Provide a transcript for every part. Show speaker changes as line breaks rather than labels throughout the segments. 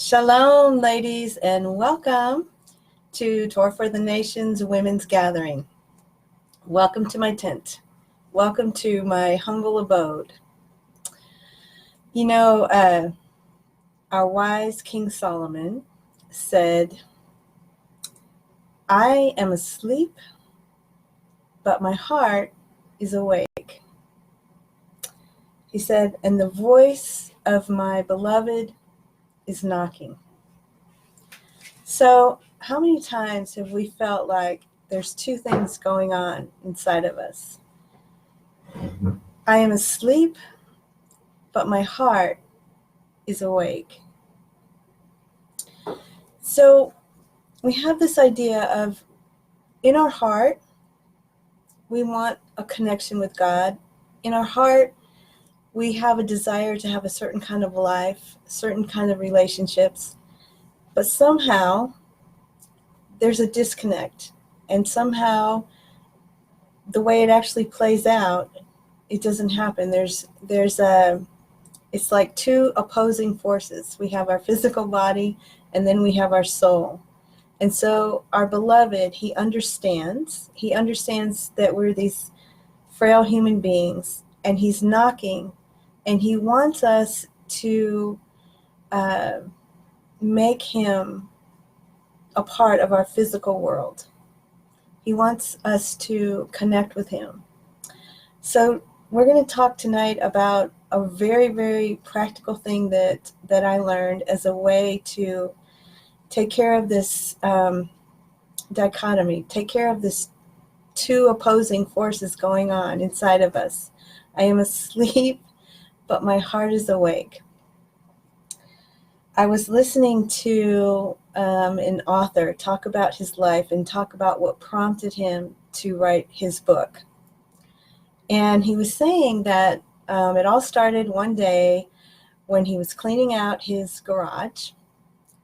Shalom, ladies, and welcome to Tour for the Nations Women's Gathering. Welcome to my tent. Welcome to my humble abode. You know, our wise King Solomon said, "I am asleep, but my heart is awake." He said, "And the voice of my beloved is knocking." So, how many times have we felt like there's two things going on inside of us? I am asleep, but my heart is awake. So, we have this idea of in our heart, we want a connection with God. In our heart, we have a desire to have a certain kind of life, certain kind of relationships. But somehow, there's a disconnect. And somehow, the way it actually plays out, it doesn't happen. It's like two opposing forces. We have our physical body, and then we have our soul. And so our beloved, he understands that we're these frail human beings, and he's knocking, and he wants us to make him a part of our physical world. He wants us to connect with him. So we're going to talk tonight about a very, very practical thing that I learned as a way to take care of this dichotomy, take care of this two opposing forces going on inside of us. I am asleep, but my heart is awake. I was listening to an author talk about his life and talk about what prompted him to write his book. And he was saying that it all started one day when he was cleaning out his garage,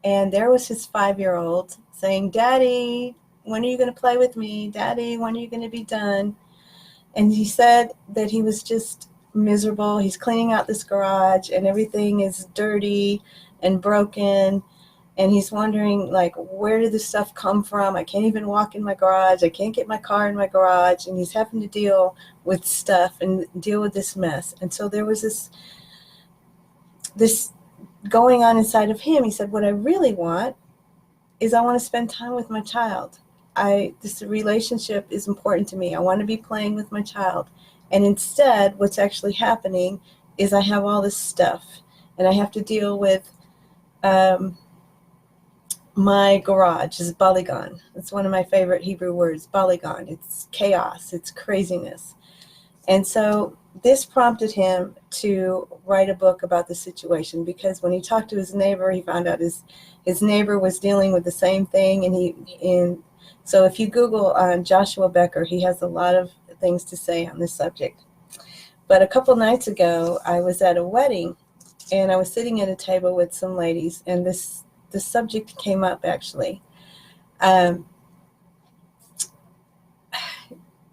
and there was his 5-year-old saying, "Daddy, when are you going to play with me? Daddy, when are you going to be done?" And he said that he was just miserable. He's cleaning out this garage, and everything is dirty and broken. And he's wondering, like, where did this stuff come from? I can't even walk in my garage. I can't get my car in my garage. And he's having to deal with stuff and deal with this mess. And so there was this going on inside of him. He said, what I really want is I want to spend time with my child. This relationship is important to me. I want to be playing with my child. And instead, what's actually happening is I have all this stuff. And I have to deal with my garage is balagan. It's one of my favorite Hebrew words, balagan. It's chaos. It's craziness. And so this prompted him to write a book about the situation, because when he talked to his neighbor, he found out his neighbor was dealing with the same thing. And so if you Google Joshua Becker, he has a lot of things to say on this subject. But a couple nights ago, I was at a wedding, and I was sitting at a table with some ladies, and the subject came up, actually. There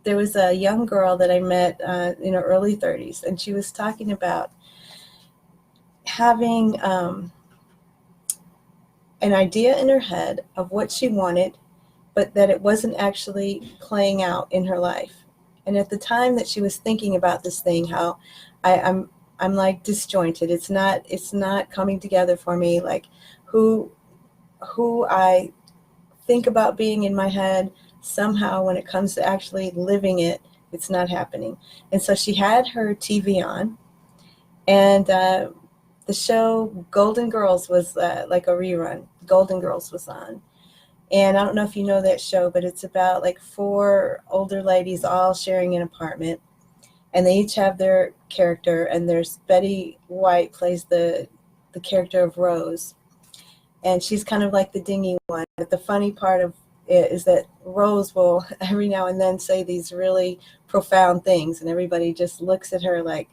was a young girl that I met in her early 30s, and she was talking about having an idea in her head of what she wanted, but that it wasn't actually playing out in her life. And at the time that she was thinking about this thing, how I'm like disjointed. It's not coming together for me. Like who I think about being in my head, somehow when it comes to actually living it, it's not happening. And so she had her TV on, and the show Golden Girls was like a rerun. Golden Girls was on. And I don't know if you know that show, but it's about like 4 older ladies all sharing an apartment. And they each have their character. And there's Betty White plays the character of Rose. And she's kind of like the dingy one. But the funny part of it is that Rose will every now and then say these really profound things. And everybody just looks at her like,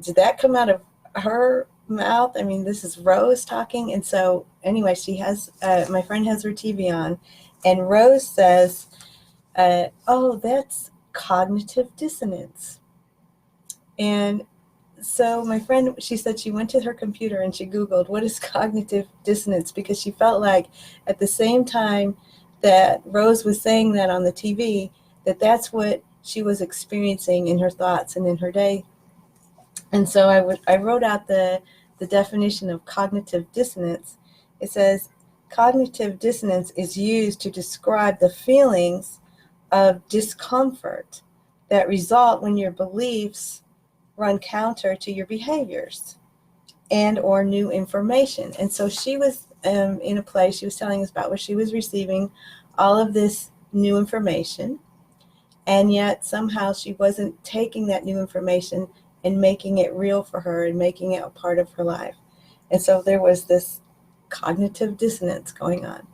did that come out of her mouth? I mean, this is Rose talking. And so anyway, she has, my friend has her TV on, and Rose says, oh, that's cognitive dissonance. And So my friend, she said she went to her computer and she Googled what is cognitive dissonance, because she felt like at the same time that Rose was saying that on the TV, that's what she was experiencing in her thoughts and in her day. And so I wrote out the definition of cognitive dissonance. It says, cognitive dissonance is used to describe the feelings of discomfort that result when your beliefs run counter to your behaviors and or new information. And so she was in a place, she was telling us about where she was receiving all of this new information, and yet somehow she wasn't taking that new information and making it real for her and making it a part of her life. And so there was this cognitive dissonance going on.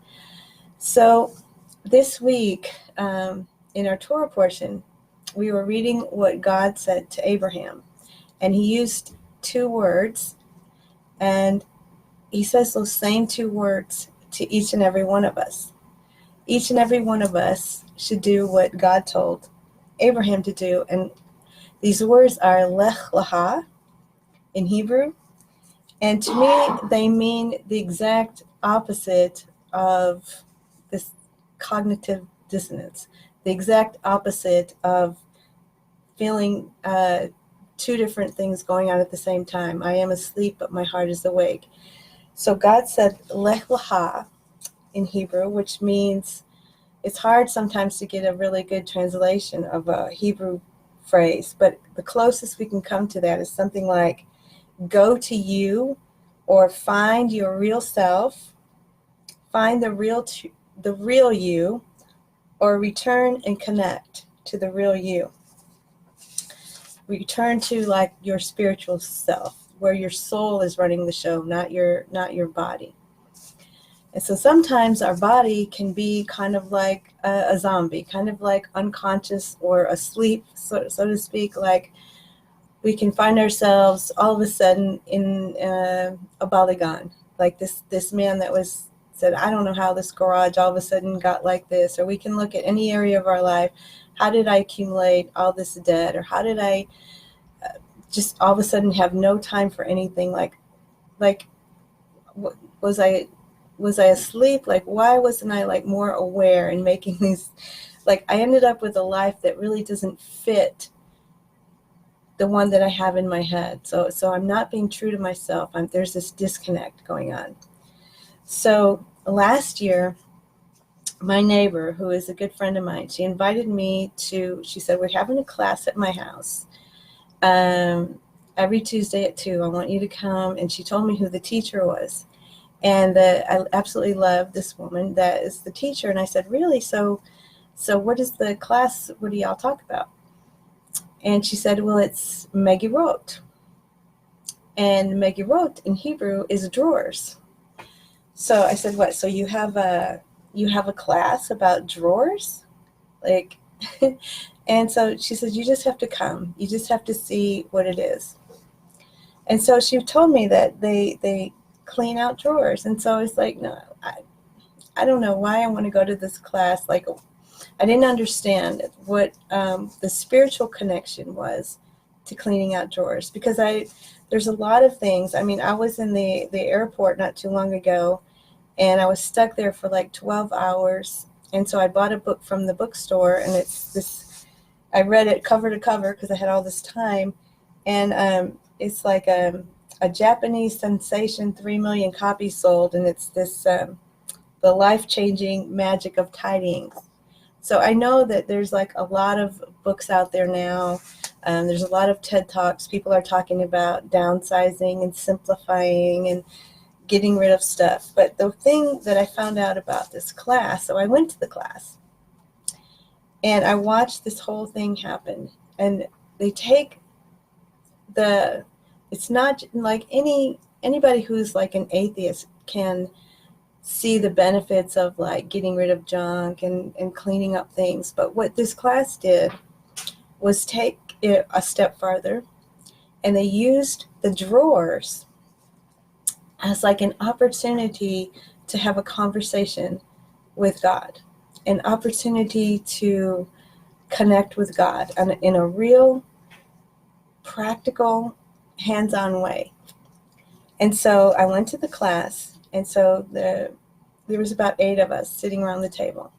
So this week, in our Torah portion, we were reading what God said to Abraham. And he used two words, and he says those same two words to each and every one of us. Each and every one of us should do what God told Abraham to do. And these words are lech lecha in Hebrew. And to me, they mean the exact opposite of this cognitive dissonance, the exact opposite of feeling two different things going on at the same time. I am asleep, but my heart is awake. So God said lech lecha in Hebrew, which means, it's hard sometimes to get a really good translation of a Hebrew phrase, but the closest we can come to that is something like go to you, or find your real self, find the real you, or return and connect to the real you. Return to like your spiritual self, where your soul is running the show, not your body. And so sometimes our body can be kind of like a zombie, kind of like unconscious or asleep, so to speak. Like we can find ourselves all of a sudden in a Balagan, like this man that said, I don't know how this garage all of a sudden got like this. Or we can look at any area of our life. How did I accumulate all this debt? Or how did I just all of a sudden have no time for anything? Like was I asleep? Like, why wasn't I like more aware and making these, like I ended up with a life that really doesn't fit the one that I have in my head. So I'm not being true to myself. There's this disconnect going on. So last year, my neighbor, who is a good friend of mine, she invited me she said, we're having a class at my house every Tuesday at 2. I want you to come. And she told me who the teacher was. And I absolutely love this woman that is the teacher. And I said, really? So what is the class? What do y'all talk about? And she said, well, it's Megirot. And Megirot in Hebrew is drawers. So I said, what? So you have a class about drawers? Like, and so she said, you just have to come. You just have to see what it is. And so she told me that they clean out drawers. And so I was like, no, I don't know why I want to go to this class. Like, I didn't understand what the spiritual connection was to cleaning out drawers, because there's a lot of things. I mean, I was in the airport not too long ago, and I was stuck there for like 12 hours. And so I bought a book from the bookstore, and it's this, I read it cover to cover because I had all this time. And it's like a Japanese sensation, 3 million copies sold. And it's this, the life-changing magic of tidying. So I know that there's like a lot of books out there now. There's a lot of TED Talks. People are talking about downsizing and simplifying and getting rid of stuff. But the thing that I found out about this class, so I went to the class and I watched this whole thing happen. And they take it's not like anybody who's like an atheist can see the benefits of like getting rid of junk and cleaning up things. But what this class did was take it a step farther, and they used the drawers as like an opportunity to have a conversation with God, an opportunity to connect with God in a real, practical, hands-on way. And so I went to the class, and so there was about 8 of us sitting around the table.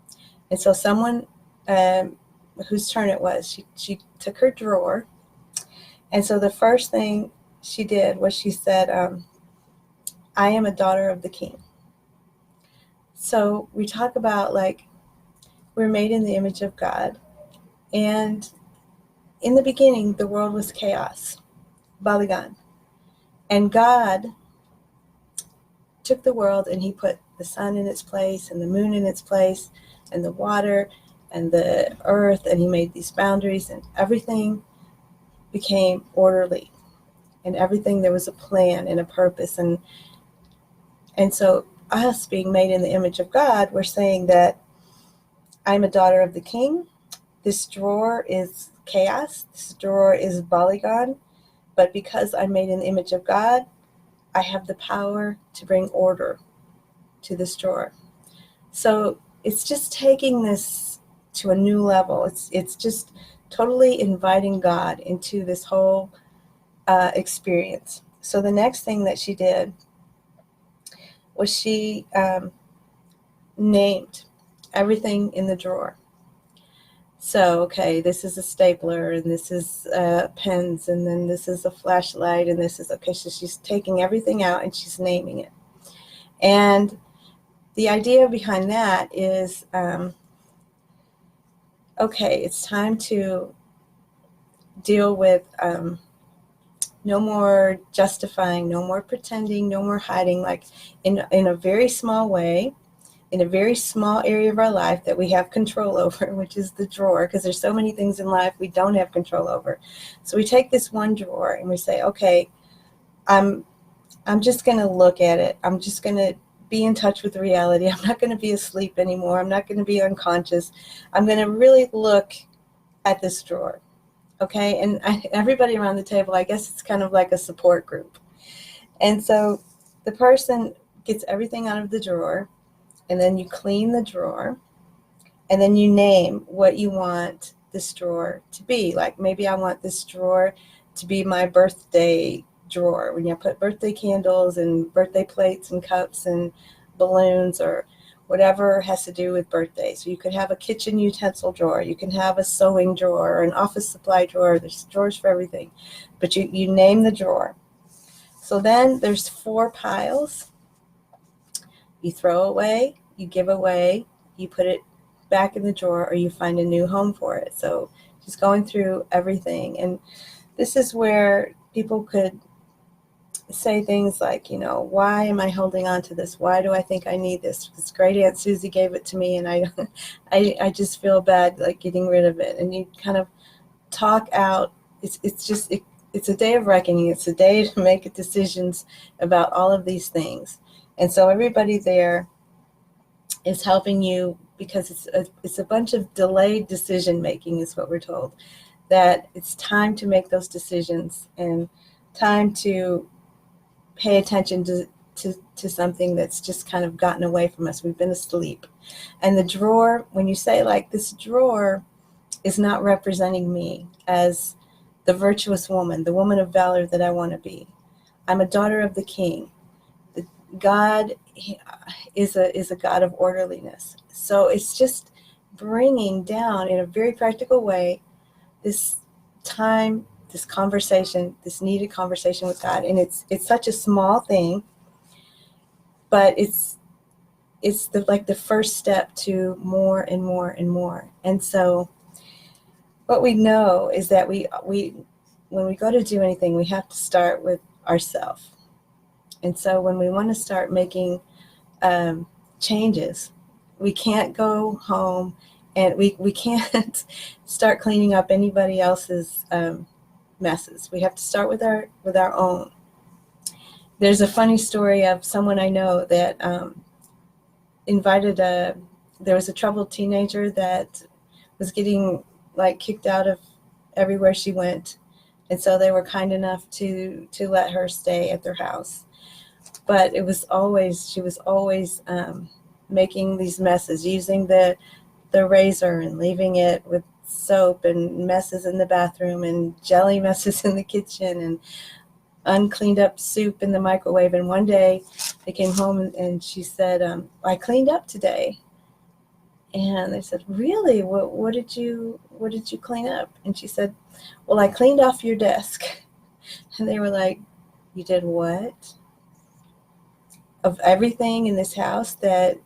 And so someone whose turn it was, she took her drawer. And so the first thing she did was she said, I am a daughter of the King. So we talk about, like, we're made in the image of God. And in the beginning, the world was chaos, Balagan. And God took the world and he put the sun in its place and the moon in its place and the water and the earth, and he made these boundaries, and everything became orderly, and everything, there was a plan and a purpose. And so us being made in the image of God, we're saying that I'm a daughter of the King. This drawer is chaos. This drawer is Balagan. But because I'm made in the image of God, I have the power to bring order to this drawer. So it's just taking this to a new level. It's just totally inviting God into this whole experience. So the next thing that she did was she named everything in the drawer. So, okay, this is a stapler, and this is pens, and then this is a flashlight, and this is, okay, so she's taking everything out and she's naming it. And the idea behind that is, okay, it's time to deal with no more justifying, no more pretending, no more hiding, like in a very small way, in a very small area of our life that we have control over, which is the drawer, because there's so many things in life we don't have control over. So we take this one drawer and we say, okay, I'm just going to look at it. I'm just going to be in touch with reality. I'm not going to be asleep anymore. I'm not going to be unconscious. I'm going to really look at this drawer. Okay, and everybody around the table, I guess it's kind of like a support group. And so the person gets everything out of the drawer, and then you clean the drawer, and then you name what you want this drawer to be. Like, maybe I want this drawer to be my birthday drawer, when you put birthday candles and birthday plates and cups and balloons or whatever has to do with birthday. So you could have a kitchen utensil drawer, you can have a sewing drawer or an office supply drawer. There's drawers for everything, but you name the drawer. So then there's 4 piles. You throw away, you give away, you put it back in the drawer, or you find a new home for it. So just going through everything. And this is where people could say things like, you know, why am I holding on to this? Why do I think I need this? Because great Aunt Susie gave it to me, and I just feel bad, like, getting rid of it. And you kind of talk out. It's a day of reckoning. It's a day to make decisions about all of these things. And so everybody there is helping you, because it's a bunch of delayed decision making, is what we're told. That it's time to make those decisions and time to pay attention to something that's just kind of gotten away from us. We've been asleep. And the drawer, when you say, like, this drawer is not representing me as the virtuous woman, the woman of valor that I want to be. I'm a daughter of the King. God is a God of orderliness. So it's just bringing down in a very practical way this time, this conversation, this needed conversation with God. And it's such a small thing, but it's the first step to more and more and more. And so what we know is that we when we go to do anything, we have to start with ourselves. And so when we want to start making changes, we can't go home and we can't start cleaning up anybody else's messes. We have to start with our own. There's a funny story of someone I know that there was a troubled teenager that was getting, like, kicked out of everywhere she went. And so they were kind enough to let her stay at their house. But she was always making these messes, using the razor and leaving it with soap, and messes in the bathroom and jelly messes in the kitchen. And uncleaned up soup in the microwave. And one day they came home and she said, I cleaned up today. And they said, really? What did you clean up? And she said, well, I cleaned off your desk. And they were like, you did what? Of everything in this house that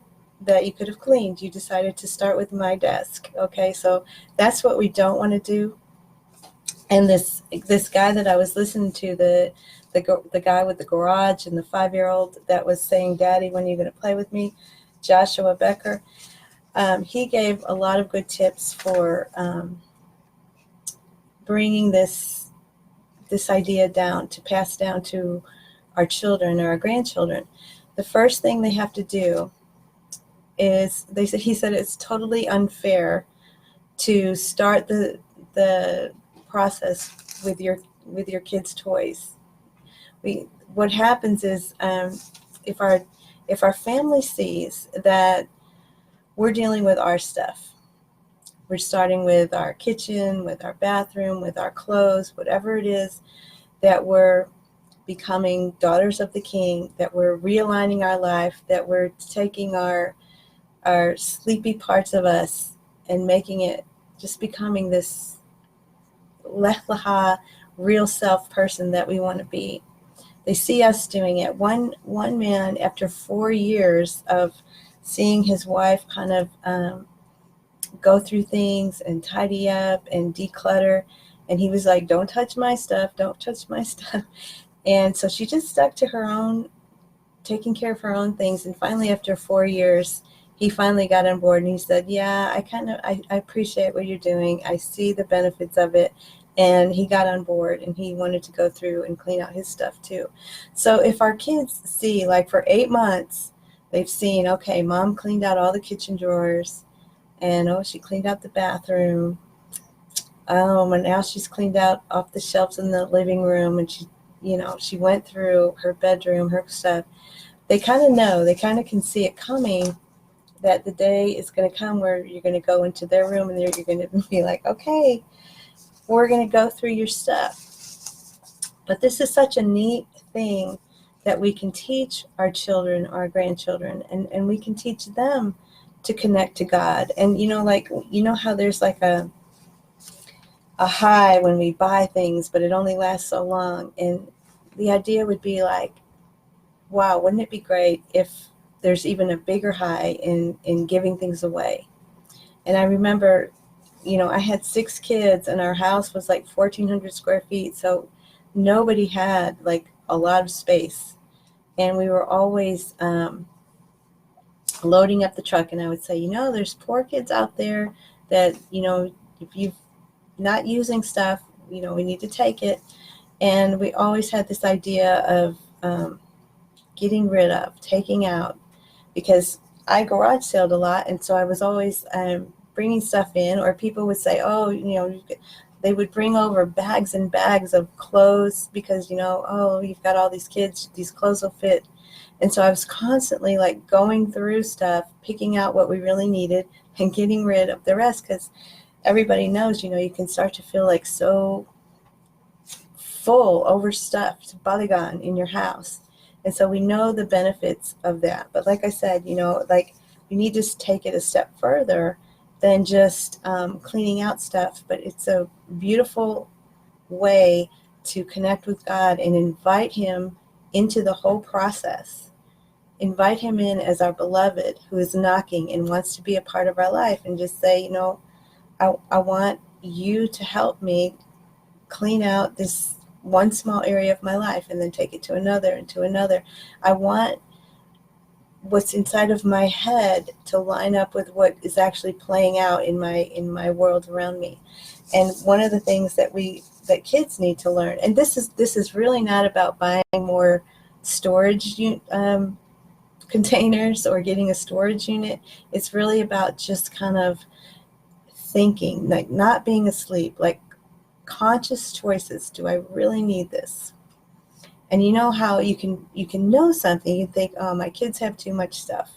you could have cleaned, you decided to start with my desk. Okay, so that's what we don't want to do. And this guy that I was listening to, the guy with the garage and the 5-year-old that was saying, Daddy, when are you going to play with me? Joshua Becker. He gave a lot of good tips for bringing this idea down, to pass down to our children or our grandchildren. The first thing they have to do is, he said it's totally unfair to start the process with your kids' toys. What happens is, if our family sees that we're dealing with our stuff, we're starting with our kitchen, with our bathroom, with our clothes, whatever it is, that we're becoming daughters of the King, that we're realigning our life, that we're taking our sleepy parts of us and making it, just becoming this Lech Lecha, real self person that we want to be. They see us doing it. One man, after 4 years of seeing his wife kind of go through things and tidy up and declutter, and he was like, don't touch my stuff, don't touch my stuff. And so she just stuck to her own, taking care of her own things. And finally, after 4 years, he finally got on board and he said, yeah, I appreciate what you're doing. I see the benefits of it. And he got on board and he wanted to go through and clean out his stuff too. So if our kids see, like for 8 months, they've seen, okay, Mom cleaned out all the kitchen drawers, and she cleaned out the bathroom. And now she's cleaned out off the shelves in the living room, and she went through her bedroom, her stuff. They kind of know, they kind of can see it coming, that the day is going to come where you're going to go into their room and you're going to be like, okay, we're going to go through your stuff. But this is such a neat thing that we can teach our children, our grandchildren, and we can teach them to connect to God. And how there's like a high when we buy things, but it only lasts so long. And the idea would be like, wow, wouldn't it be great if there's even a bigger high in giving things away? And I remember, I had 6 kids and our house was like 1,400 square feet. So nobody had like a lot of space. And we were always loading up the truck. And I would say, there's poor kids out there that, if you're not using stuff, we need to take it. And we always had this idea of getting rid of, taking out, because I garage saled a lot. And so I was always bringing stuff in, or people would say, they would bring over bags and bags of clothes because, you've got all these kids, these clothes will fit. And so I was constantly like going through stuff, picking out what we really needed and getting rid of the rest, because everybody knows, you can start to feel like so full, overstuffed, balagan in your house. And so we know the benefits of that. But like I said, we need to take it a step further than just cleaning out stuff. But it's a beautiful way to connect with God and invite him into the whole process. Invite him in as our beloved who is knocking and wants to be a part of our life, and just say, I want you to help me clean out this one small area of my life, and then take it to another and to another. I want what's inside of my head to line up with what is actually playing out in my world around me. And one of the things that kids need to learn, and this is really not about buying more storage containers or getting a storage unit. It's really about just kind of thinking, like not being asleep, like conscious choices. Do I really need this? And you know how you can know something, you think, oh, my kids have too much stuff,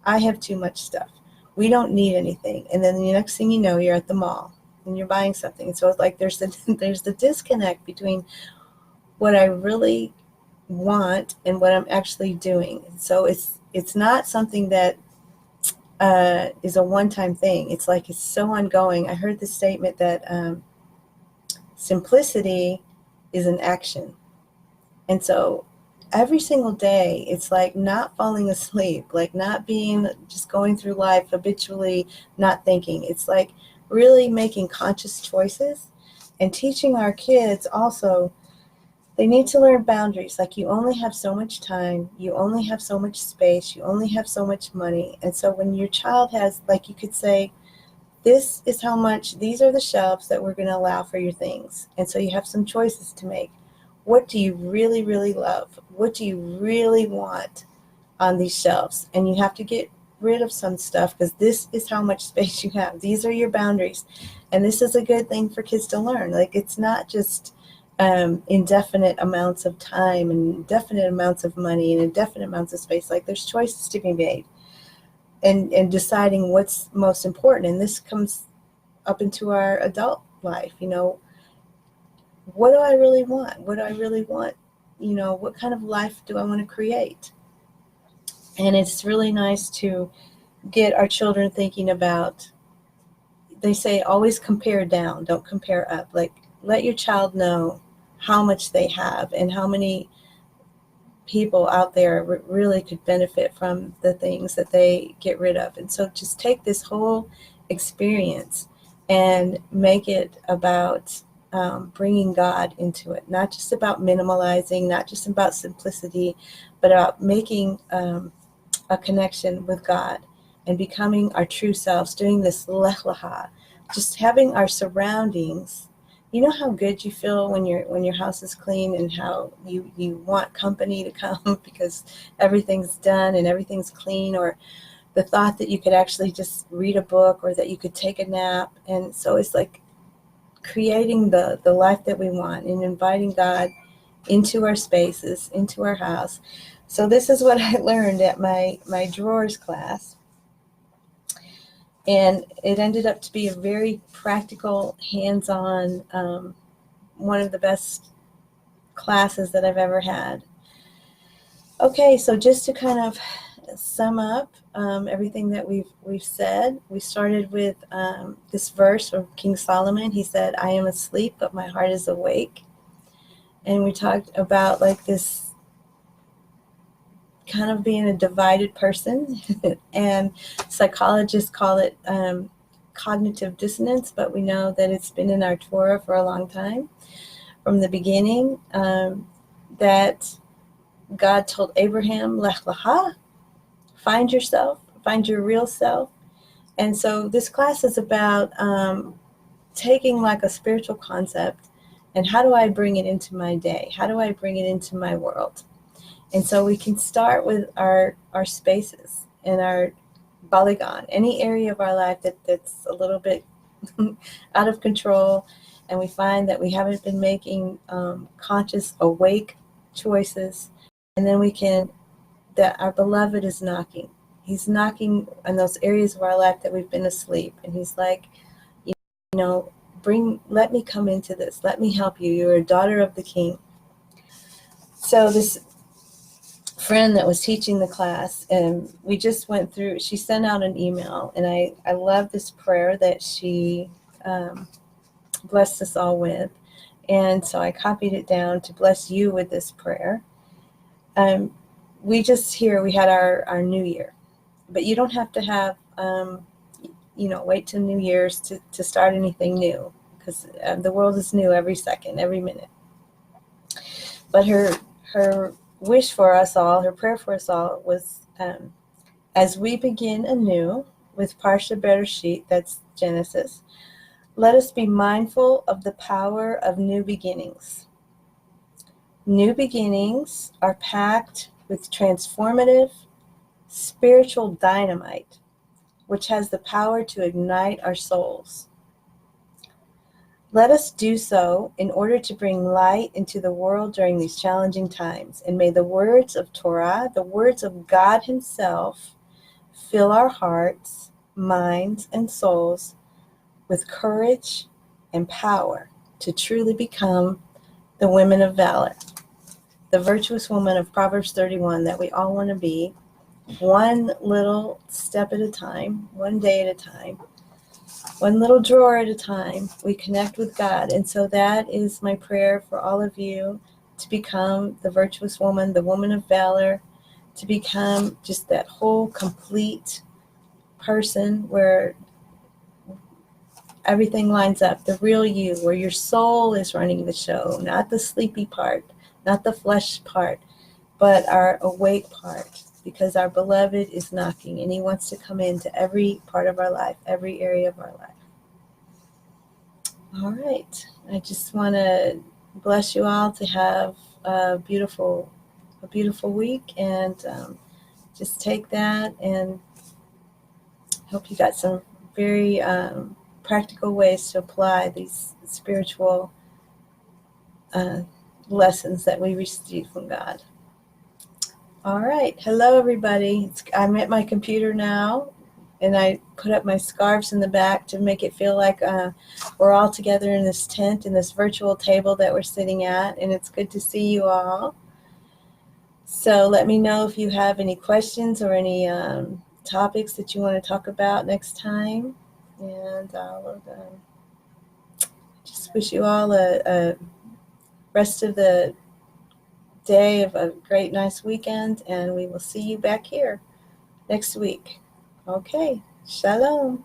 I have too much stuff, we don't need anything. And then the next thing you know, you're at the mall and you're buying something. And so it's like there's the disconnect between what I really want and what I'm actually doing. So it's not something that is a one-time thing. It's like it's so ongoing. I heard the statement that simplicity is an action. And so every single day, it's like not falling asleep, like not being just going through life habitually, not thinking. It's like really making conscious choices and teaching our kids also. They need to learn boundaries. Like you only have so much time, you only have so much space, you only have so much money. And so when your child has, like you could say, this is how much, these are the shelves that we're going to allow for your things. And so you have some choices to make. What do you really, really love? What do you really want on these shelves? And you have to get rid of some stuff because this is how much space you have. These are your boundaries. And this is a good thing for kids to learn. Like it's not just indefinite amounts of time and indefinite amounts of money and indefinite amounts of space. Like there's choices to be made and deciding what's most important. And this comes up into our adult life. You know, what do I really want? What do I really want? You know, what kind of life do I want to create? And it's really nice to get our children thinking about, they say always compare down, don't compare up. Like let your child know how much they have and how many people out there really could benefit from the things that they get rid of. And so just take this whole experience and make it about bringing God into it, not just about minimalizing, not just about simplicity, but about making a connection with God and becoming our true selves, doing this lech lecha, just having our surroundings. You know how good you feel when your house is clean and how you want company to come because everything's done and everything's clean, or the thought that you could actually just read a book or that you could take a nap. And so it's like creating the life that we want and inviting God into our spaces, into our house. So this is what I learned at my drawers class. And it ended up to be a very practical, hands-on, one of the best classes that I've ever had. Okay, so just to kind of sum up everything that we've said, we started with this verse from King Solomon. He said, "I am asleep, but my heart is awake." And we talked about like this kind of being a divided person, and psychologists call it cognitive dissonance, but we know that it's been in our Torah for a long time, from the beginning, that God told Abraham, Lech lecha, find yourself, find your real self. And so this class is about taking like a spiritual concept and how do I bring it into my day? How do I bring it into my world? And so we can start with our spaces and our balagan, any area of our life that's a little bit out of control, and we find that we haven't been making conscious, awake choices, and then we can, that our beloved is knocking. He's knocking on those areas of our life that we've been asleep, and he's like, you know, let me come into this. Let me help you. You're a daughter of the King. So this friend that was teaching the class, and we just went through, she sent out an email, and I love this prayer that she blessed us all with. And so I copied it down to bless you with this prayer. We just here, we had our New Year, but you don't have to have, wait till New Year's to start anything new, because the world is new every second, every minute. But her wish for us all, her prayer for us all was, as we begin anew with Parsha Bereshit, that's Genesis, let us be mindful of the power of new beginnings. New beginnings are packed with transformative spiritual dynamite, which has the power to ignite our souls. Let us do so in order to bring light into the world during these challenging times. And may the words of Torah, the words of God Himself, fill our hearts, minds, and souls with courage and power to truly become the women of valor. the virtuous woman of Proverbs 31 that we all want to be, one little step at a time, one day at a time, one little drawer at a time. We connect with God. And so that is my prayer for all of you, to become the virtuous woman, the woman of valor, to become just that whole complete person where everything lines up, the real you, where your soul is running the show, not the sleepy part, not the flesh part, but our awake part, because our beloved is knocking and he wants to come into every part of our life, every area of our life. All right. I just want to bless you all to have a beautiful week, and just take that, and hope you got some very practical ways to apply these spiritual lessons that we receive from God. All right. Hello, everybody. I'm at my computer now, and I put up my scarves in the back to make it feel like we're all together in this tent, in this virtual table that we're sitting at, and it's good to see you all. So let me know if you have any questions or any topics that you want to talk about next time, and I'll just wish you all a rest of the day of a great, nice weekend, and we will see you back here next week. Okay, shalom.